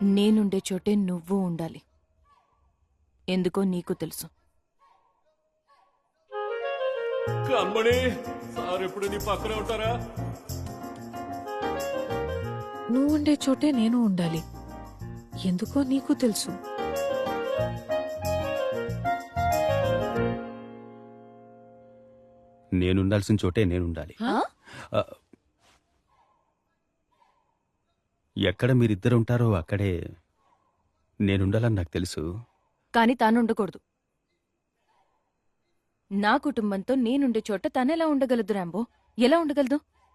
నేనుండే చోటే నువ్వు ఉండాలి. ఎందుకో నీకు తెలుసు. కమ్మని సార్ ఎప్పుడు నీ పక్కనే ఉంటారా? నువ్వు ఉండే చోటే నేను ఉండాలి. ఎందుకో నీకు తెలుసు. నేనుండాల్సిన చోటే నేనుండాలి. ఎక్కడ మీరిద్దరు ఉంటారో అక్కడే నేనుండాలని నాకు తెలుసు. కాని తానుండకూడదు. నా కుటుంబంతో నేనుండే చోట తనెలా ఉండగలదు రాంబో? ఎలా ఉండగలదు?